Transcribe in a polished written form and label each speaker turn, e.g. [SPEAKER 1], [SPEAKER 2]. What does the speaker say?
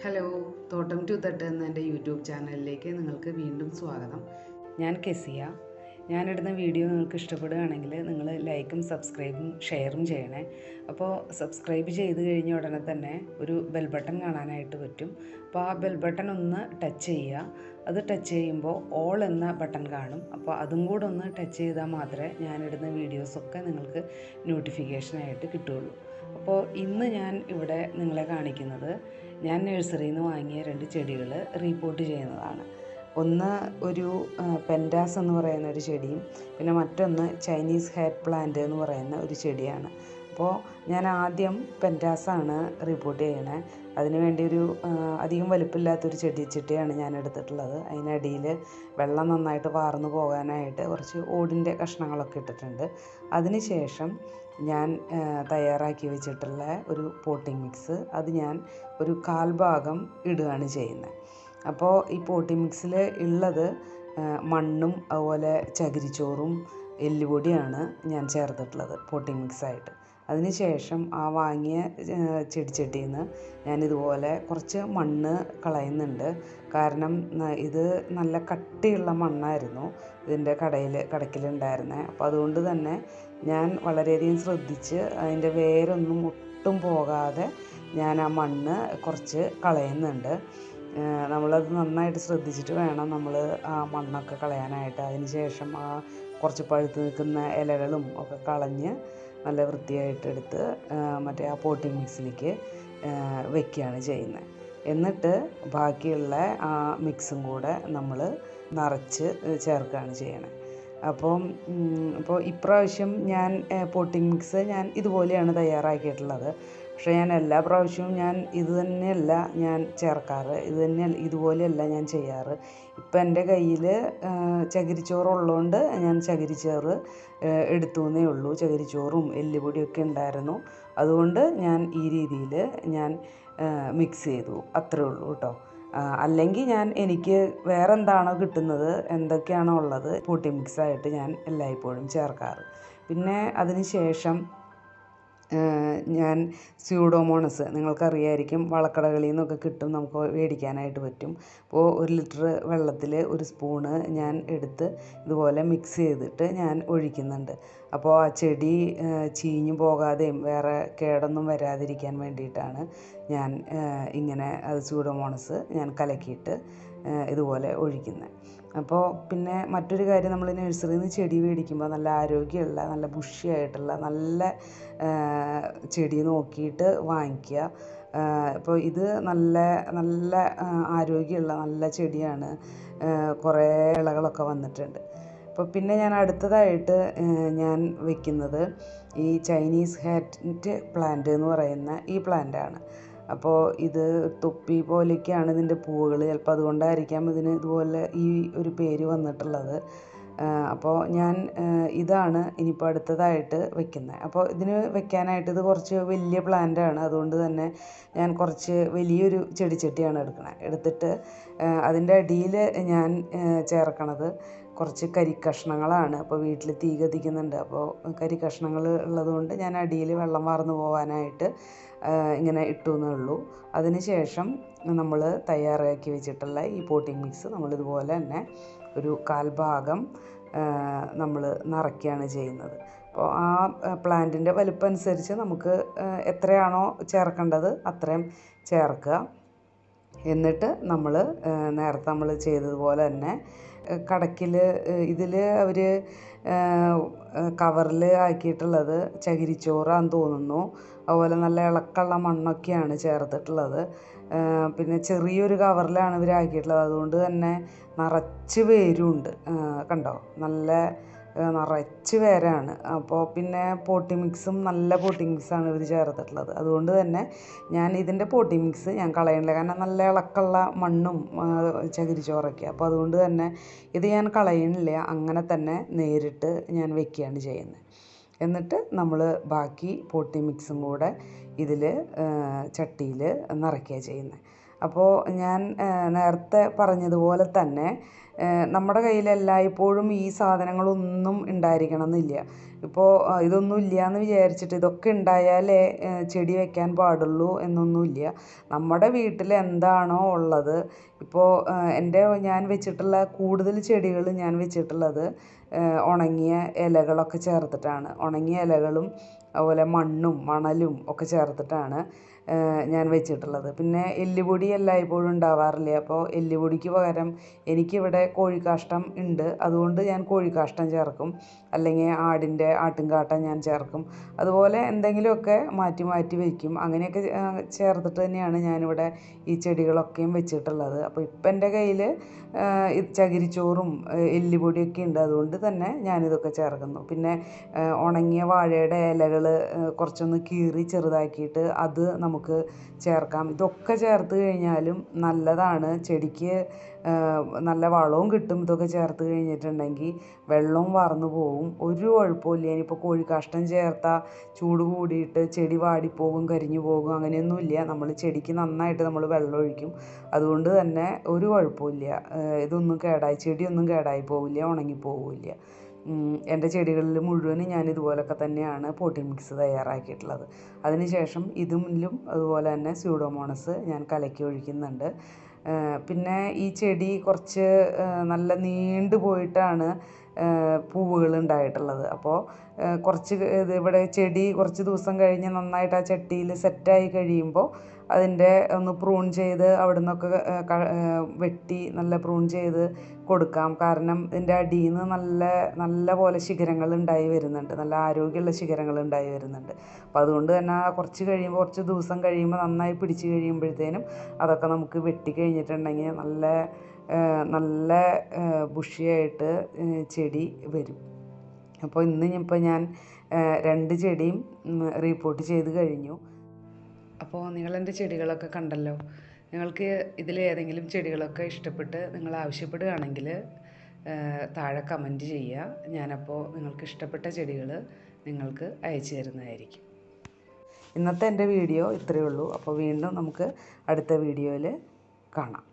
[SPEAKER 1] Hello, തോട്ടം to തട്ട് എന്ന എൻ്റെ യൂട്യൂബ് ചാനലിലേക്ക് നിങ്ങൾക്ക് വീണ്ടും സ്വാഗതം. ഞാൻ കെസിയ. ഞാനിടുന്ന വീഡിയോ നിങ്ങൾക്ക് ഇഷ്ടപ്പെടുകയാണെങ്കിൽ നിങ്ങൾ ലൈക്കും സബ്സ്ക്രൈബും ഷെയറും ചെയ്യണേ. അപ്പോൾ സബ്സ്ക്രൈബ് ചെയ്ത് കഴിഞ്ഞ ഉടനെ തന്നെ ഒരു ബെൽ ബട്ടൺ കാണാനായിട്ട് പറ്റും. അപ്പോൾ ആ ബെൽ ബട്ടൺ ഒന്ന് ടച്ച് ചെയ്യുക. അത് ടച്ച് ചെയ്യുമ്പോൾ ഓൾ എന്ന ബട്ടൺ കാണും. അപ്പോൾ അതും കൂടെ ഒന്ന് ടച്ച് ചെയ്താൽ മാത്രമേ ഞാനിടുന്ന വീഡിയോസൊക്കെ നിങ്ങൾക്ക് നോട്ടിഫിക്കേഷനായിട്ട് കിട്ടുകയുള്ളൂ. അപ്പോൾ ഇന്ന് ഞാൻ ഇവിടെ നിങ്ങളെ കാണിക്കുന്നത് ഞാൻ നഴ്സറിയിൽ നിന്ന് വാങ്ങിയ 2 ചെടികൾ റീപോർട്ട് ചെയ്യുന്നതാണ്. ഒന്ന് ഒരു പെൻറ്റാസ് എന്ന് പറയുന്ന ഒരു ചെടിയും പിന്നെ മറ്റൊന്ന് ചൈനീസ് ഹെയർ പ്ലാന്റ് എന്ന് പറയുന്ന ഒരു ചെടിയാണ്. അപ്പോൾ ഞാൻ ആദ്യം പെൻറ്റാസാണ് റീപോർട്ട് ചെയ്യണേ. അതിനുവേണ്ടി ഒരു അധികം വലുപ്പമില്ലാത്തൊരു ചെടിച്ചട്ടിയാണ് ഞാൻ എടുത്തിട്ടുള്ളത്. അതിനടിയിൽ വെള്ളം നന്നായിട്ട് വാർന്നു പോകാനായിട്ട് കുറച്ച് ഓടിൻ്റെ കഷ്ണങ്ങളൊക്കെ ഇട്ടിട്ടുണ്ട്. അതിന് ശേഷം ഞാൻ തയ്യാറാക്കി വെച്ചിട്ടുള്ള ഒരു പോട്ടിംഗ് മിക്സ് അത് ഞാൻ ഒരു 1/4 ഭാഗം ഇടുകയാണ് ചെയ്യുന്നത്. അപ്പോൾ ഈ പോട്ടിംഗ് മിക്സിൽ ഉള്ളത് മണ്ണും അതുപോലെ ചകിരിച്ചോറും എല്ലുപൊടിയാണ് ഞാൻ ചേർത്തിട്ടുള്ളത് പോട്ടിംഗ് മിക്സായിട്ട്. അതിന് ശേഷം ആ വാങ്ങിയ ചെടിച്ചട്ടിയിൽ നിന്ന് ഞാനിതുപോലെ കുറച്ച് മണ്ണ് കളയുന്നുണ്ട്. കാരണം ഇത് നല്ല കട്ടിയുള്ള മണ്ണായിരുന്നു ഇതിൻ്റെ കടക്കിലുണ്ടായിരുന്നത്. അപ്പോൾ അതുകൊണ്ട് തന്നെ ഞാൻ വളരെയധികം ശ്രദ്ധിച്ച് അതിൻ്റെ വേരൊന്നും ഒട്ടും പോകാതെ ഞാൻ ആ മണ്ണ് കുറച്ച് കളയുന്നുണ്ട്. നമ്മളത് നന്നായിട്ട് ശ്രദ്ധിച്ചിട്ട് വേണം നമ്മൾ ആ മണ്ണൊക്കെ കളയാനായിട്ട്. അതിന് ശേഷം ആ കുറച്ച് പഴുത്ത് നിൽക്കുന്ന ഇലകളും ഒക്കെ കളഞ്ഞ് നല്ല വൃത്തിയായിട്ടെടുത്ത് മറ്റേ ആ പോട്ടിംഗ് മിക്സിലേക്ക് വെക്കുകയാണ് ചെയ്യുന്നത്. എന്നിട്ട് ബാക്കിയുള്ള ആ മിക്സും കൂടെ നമ്മൾ നിറച്ച് ചേർക്കുകയാണ് ചെയ്യണത്. അപ്പോൾ ഇപ്രാവശ്യം ഞാൻ പോട്ടിംഗ് മിക്സ് ഞാൻ ഇതുപോലെയാണ് തയ്യാറാക്കിയിട്ടുള്ളത്. പക്ഷേ ഞാൻ എല്ലാ പ്രാവശ്യവും ഞാൻ ഇത് തന്നെയല്ല ഞാൻ ചേർക്കാറ്, ഇതുപോലെയല്ല ഞാൻ ചെയ്യാറ്. ഇപ്പം എൻ്റെ കയ്യിൽ ചകിരിച്ചോറുള്ളതുകൊണ്ട് ഞാൻ ചകിരിച്ചോറ് എടുത്തു എന്നേ ഉള്ളൂ. ചകിരിച്ചോറും എല്ലുപൊടിയൊക്കെ ഉണ്ടായിരുന്നു. അതുകൊണ്ട് ഞാൻ ഈ രീതിയിൽ ഞാൻ മിക്സ് ചെയ്തു, അത്രേ ഉള്ളൂ കേട്ടോ. അല്ലെങ്കിൽ എനിക്ക് വേറെ എന്താണോ കിട്ടുന്നത്, എന്തൊക്കെയാണോ ഉള്ളത് പോട്ടിംഗ് മിക്സായിട്ട് ഞാൻ എല്ലായ്പ്പോഴും ചേർക്കാറ്. പിന്നെ അതിന് ശേഷം ഞാൻ സ്യൂഡോമോണസ് നിങ്ങൾക്കറിയായിരിക്കും, വളക്കടകളിൽ നിന്നൊക്കെ കിട്ടും, നമുക്ക് മേടിക്കാനായിട്ട് പറ്റും. അപ്പോൾ 1 ലിറ്റർ വെള്ളത്തിൽ 1 സ്പൂണ് ഞാൻ എടുത്ത് ഇതുപോലെ മിക്സ് ചെയ്തിട്ട് ഞാൻ ഒഴിക്കുന്നുണ്ട്. അപ്പോൾ ആ ചെടി ചീഞ്ഞു പോകാതെയും വേറെ കേടൊന്നും വരാതിരിക്കാൻ വേണ്ടിയിട്ടാണ് ഞാൻ ഇങ്ങനെ സ്യൂഡോമോണസ് ഞാൻ കലക്കിയിട്ട് ഇതുപോലെ ഒഴിക്കുന്നത്. അപ്പോൾ പിന്നെ മറ്റൊരു കാര്യം, നമ്മൾ നഴ്സറിയിൽ നിന്ന് ചെടി മേടിക്കുമ്പോൾ നല്ല ആരോഗ്യമുള്ള നല്ല ബുഷിയായിട്ടുള്ള നല്ല ചെടി നോക്കിയിട്ട് വാങ്ങിക്കുക. ഇപ്പോൾ ഇത് നല്ല നല്ല ആരോഗ്യമുള്ള നല്ല ചെടിയാണ്. കുറേ ഇലകളൊക്കെ വന്നിട്ടുണ്ട്. അപ്പോൾ പിന്നെ ഞാൻ അടുത്തതായിട്ട് ഞാൻ വെക്കുന്നത് ഈ ചൈനീസ് ഹാറ്റ് പ്ലാന്റ് എന്ന് പറയുന്ന ഈ പ്ലാന്റാണ്. അപ്പോൾ ഇത് തൊപ്പി പോലെയൊക്കെയാണ് ഇതിൻ്റെ പൂവുകൾ. ചിലപ്പോൾ അതുകൊണ്ടായിരിക്കാം ഇതിന് ഇതുപോലെ ഈ ഒരു പേര് വന്നിട്ടുള്ളത്. അപ്പോൾ ഞാൻ ഇതാണ് ഇനിയിപ്പോൾ അടുത്തതായിട്ട് വെക്കുന്നത്. അപ്പോൾ ഇതിന് വെക്കാനായിട്ട് ഇത് കുറച്ച് വലിയ പ്ലാന്റാണ്. അതുകൊണ്ട് തന്നെ ഞാൻ കുറച്ച് വലിയൊരു ചെടിച്ചട്ടിയാണ് എടുത്തിട്ട് അതിൻ്റെ അടിയിൽ ഞാൻ ചേർക്കണത് കുറച്ച് കരിക്കഷ്ണങ്ങളാണ്. അപ്പോൾ വീട്ടിൽ തീ കത്തിക്കുന്നുണ്ട്. അപ്പോൾ കരിക്കഷ്ണങ്ങൾ ഉള്ളതുകൊണ്ട് ഞാൻ അടിയിൽ വെള്ളം വാർന്നു പോകാനായിട്ട് ഇങ്ങനെ ഇട്ടു എന്നേ ഉള്ളൂ. അതിന് ശേഷം നമ്മൾ തയ്യാറാക്കി വെച്ചിട്ടുള്ള ഈ പോട്ടിംഗ് മിക്സ് നമ്മളിതുപോലെ തന്നെ ഒരു 1/4 ഭാഗം നമ്മൾ നിറയ്ക്കുകയാണ് ചെയ്യുന്നത്. അപ്പോൾ ആ പ്ലാന്റിൻ്റെ വലിപ്പം അനുസരിച്ച് നമുക്ക് എത്രയാണോ ചേർക്കേണ്ടത് അത്രയും ചേർക്കുക. എന്നിട്ട് നമ്മൾ നേരത്തെ നമ്മൾ ചെയ്തതുപോലെ തന്നെ കടക്കിൽ ഇതിൽ അവർ കവറിൽ ആക്കിയിട്ടുള്ളത് ചകിരിച്ചോറാന്ന് തോന്നുന്നു. അതുപോലെ നല്ല ഇളക്കമുള്ള മണ്ണൊക്കെയാണ് ചേർത്തിട്ടുള്ളത്. പിന്നെ ചെറിയൊരു കവറിലാണ് ഇവർ ആക്കിയിട്ടുള്ളത്. അതുകൊണ്ട് തന്നെ നിറച്ച് വേരുമുണ്ട്. കണ്ടോ, നല്ല നിറച്ച് വേരാണ്. അപ്പോൾ പിന്നെ പോട്ടിംഗ് മിക്സും നല്ല പോട്ടിംഗ് മിക്സാണ് ഇവർ ചേർത്തിട്ടുള്ളത്. അതുകൊണ്ട് തന്നെ ഞാൻ ഇതിൻ്റെ പോട്ടിംഗ് മിക്സ് ഞാൻ കളയണില്ല. കാരണം നല്ല ഇളക്കമുള്ള മണ്ണും ചകിരിച്ചോറൊക്കെ. അപ്പോൾ അതുകൊണ്ട് തന്നെ ഇത് ഞാൻ കളയണില്ല, അങ്ങനെ തന്നെ നേരിട്ട് ഞാൻ വെക്കുകയാണ് ചെയ്യുന്നത്. എന്നിട്ട് നമ്മൾ ബാക്കി പോട്ടിംഗ് മിക്സും കൂടെ ഇതിൽ ചട്ടിയിൽ നിറയ്ക്കുക ചെയ്യുന്നത്. അപ്പോൾ ഞാൻ നേരത്തെ പറഞ്ഞതുപോലെ തന്നെ നമ്മുടെ കയ്യിൽ എല്ലായ്പ്പോഴും ഈ സാധനങ്ങളൊന്നും ഉണ്ടായിരിക്കണം എന്നില്ല. ഇപ്പോൾ ഇതൊന്നും ഇല്ല എന്ന് വിചാരിച്ചിട്ട് ഇതൊക്കെ ഉണ്ടായാലേ ചെടി വെക്കാൻ പാടുള്ളൂ എന്നൊന്നുമില്ല. നമ്മുടെ വീട്ടിൽ എന്താണോ ഉള്ളത്, ഇപ്പോൾ ഞാൻ വെച്ചിട്ടുള്ള കൂടുതൽ ചെടികൾ ഞാൻ വെച്ചിട്ടുള്ളത് ഉണങ്ങിയ ഇലകളൊക്കെ ചേർത്തിട്ടാണ്. ഉണങ്ങിയ ഇലകളും അതുപോലെ മണ്ണും മണലും ഒക്കെ ചേർത്തിട്ടാണ് ഞാൻ വെച്ചിട്ടുള്ളത്. പിന്നെ എല്ലുപൊടി എല്ലായ്പ്പോഴും ഉണ്ടാവാറില്ല. അപ്പോൾ എല്ലുപൊടിക്ക് പകരം എനിക്കിവിടെ കോഴിക്കാഷ്ടം ഉണ്ട്, അതുകൊണ്ട് ഞാൻ കോഴിക്കാഷ്ടം ചേർക്കും. അല്ലെങ്കിൽ ആട്ടിൻകാട്ടം ഞാൻ ചേർക്കും. അതുപോലെ എന്തെങ്കിലുമൊക്കെ മാറ്റി മാറ്റി വയ്ക്കും. അങ്ങനെയൊക്കെ ചേർത്തിട്ട് തന്നെയാണ് ഞാനിവിടെ ഈ ചെടികളൊക്കെയും വെച്ചിട്ടുള്ളത്. അപ്പോൾ ഇപ്പം എൻ്റെ കയ്യിൽ ചകിരിച്ചോറും എല്ലുപൊടിയൊക്കെ ഉണ്ട്, അതുകൊണ്ട് തന്നെ ഞാനിതൊക്കെ ചേർക്കുന്നു. പിന്നെ ഉണങ്ങിയ വാഴയുടെ ഇലകൾ കുറച്ചൊന്ന് കീറി ചെറുതാക്കിയിട്ട് അത് നമുക്ക് ചേർക്കാം. ഇതൊക്കെ ചേർത്ത് കഴിഞ്ഞാലും നല്ലതാണ്, ചെടിക്ക് നല്ല വളവും കിട്ടും. ഇതൊക്കെ ചേർത്ത് കഴിഞ്ഞിട്ടുണ്ടെങ്കിൽ വെള്ളവും വാർന്നു പോവും, ഒരു കുഴപ്പമില്ല. ഇനിയിപ്പോൾ കോഴിക്കാഷ്ടം ചേർത്താൽ ചൂട് കൂടിയിട്ട് ചെടി വാടിപ്പോകും, കരിഞ്ഞു പോകും, അങ്ങനെയൊന്നുമില്ല. നമ്മൾ ചെടിക്ക് നന്നായിട്ട് നമ്മൾ വെള്ളം ഒഴിക്കും, അതുകൊണ്ട് തന്നെ ഒരു കുഴപ്പമില്ല. ചെടിയൊന്നും കേടായി പോവില്ല, ഉണങ്ങിപ്പോവില്ല. എൻ്റെ ചെടികളിൽ മുഴുവനും ഞാൻ ഇതുപോലൊക്കെ തന്നെയാണ് പോട്ടി മിക്സ് തയ്യാറാക്കിയിട്ടുള്ളത്. അതിനുശേഷം ഇതിലും അതുപോലെ തന്നെ സ്യൂഡോമോണസ് ഞാൻ കലക്കി ഒഴിക്കുന്നുണ്ട്. പിന്നെ ഈ ചെടി കുറച്ച് നല്ല നീണ്ടു പോയിട്ടാണ് പൂവുകൾ ഉണ്ടായിട്ടുള്ളത്. അപ്പോൾ ഇവിടെ ചെടി കുറച്ച് ദിവസം കഴിഞ്ഞ് നന്നായിട്ട് ആ ചട്ടിയിൽ സെറ്റായി കഴിയുമ്പോൾ അതിൻ്റെ ഒന്ന് പ്രൂൺ ചെയ്ത് അവിടെ നിന്നൊക്കെ വെട്ടി നല്ല പ്രൂൺ ചെയ്ത് കൊടുക്കാം. കാരണം ഇതിൻ്റെ അടിയിൽ നിന്ന് നല്ല പോലെ ശിഖരങ്ങൾ ഉണ്ടായി വരുന്നുണ്ട്, നല്ല ആരോഗ്യമുള്ള ശിഖരങ്ങൾ ഉണ്ടായി വരുന്നുണ്ട്. അപ്പോൾ അതുകൊണ്ട് തന്നെ കുറച്ച് ദിവസം കഴിയുമ്പോൾ നന്നായി പിടിച്ച് കഴിയുമ്പോഴത്തേനും അതൊക്കെ നമുക്ക് വെട്ടി കഴിഞ്ഞിട്ടുണ്ടെങ്കിൽ നല്ല ബുഷിയായിട്ട് ചെടി വരും. അപ്പോൾ ഇന്നിപ്പോൾ ഞാൻ 2 ചെടിയും റീപോർട്ട് ചെയ്ത് കഴിഞ്ഞു. അപ്പോൾ നിങ്ങളെൻ്റെ ചെടികളൊക്കെ കണ്ടല്ലോ. നിങ്ങൾക്ക് ഇതിൽ ഏതെങ്കിലും ചെടികളൊക്കെ ഇഷ്ടപ്പെട്ട് നിങ്ങൾ ആവശ്യപ്പെടുകയാണെങ്കിൽ താഴെ കമൻറ്റ് ചെയ്യുക. ഞാനപ്പോൾ നിങ്ങൾക്ക് ഇഷ്ടപ്പെട്ട ചെടികൾ നിങ്ങൾക്ക് അയച്ചു തരുന്നതായിരിക്കും. ഇന്നത്തെ എൻ്റെ വീഡിയോ ഇത്രയേ ഉള്ളൂ. അപ്പോൾ വീണ്ടും നമുക്ക് അടുത്ത വീഡിയോയിൽ കാണാം.